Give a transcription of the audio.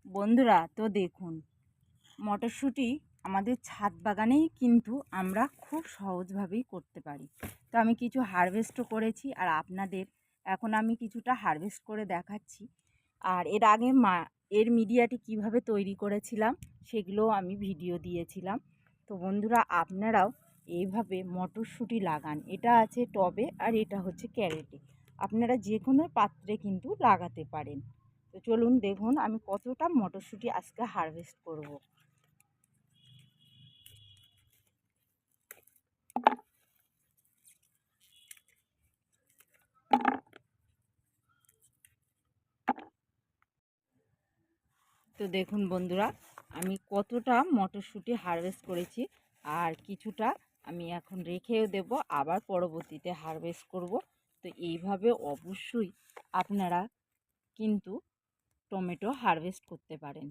বন্ধুরা, তো দেখুন, মটরশুঁটি আমাদের ছাদ বাগানেই কিন্তু আমরা খুব সহজভাবেই করতে পারি। তো আমি কিছু হারভেস্টও করেছি, আর আপনাদের এখন আমি কিছুটা হারভেস্ট করে দেখাচ্ছি। আর এর আগে এর মিডিয়াটি কিভাবে তৈরি করেছিলাম সেগুলোও আমি ভিডিও দিয়েছিলাম। তো বন্ধুরা, আপনারাও এইভাবে মটরশুঁটি লাগান। এটা আছে টবে আর এটা হচ্ছে ক্যারেটে। আপনারা যে কোনো পাত্রে কিন্তু লাগাতে পারেন। তো চলুন দেখুন আমি কতটা মটরশুঁটি আজকে হারভেস্ট করব। তো দেখুন বন্ধুরা, আমি কতটা মটরশুঁটি হারভেস্ট করেছি, আর কিছুটা আমি এখন রেখেও দেব, আবার পরবর্তীতে হারভেস্ট করব। তো এইভাবে অবশ্যই আপনারা কিন্তু টমেটো হারভেস্ট করতে পারেন।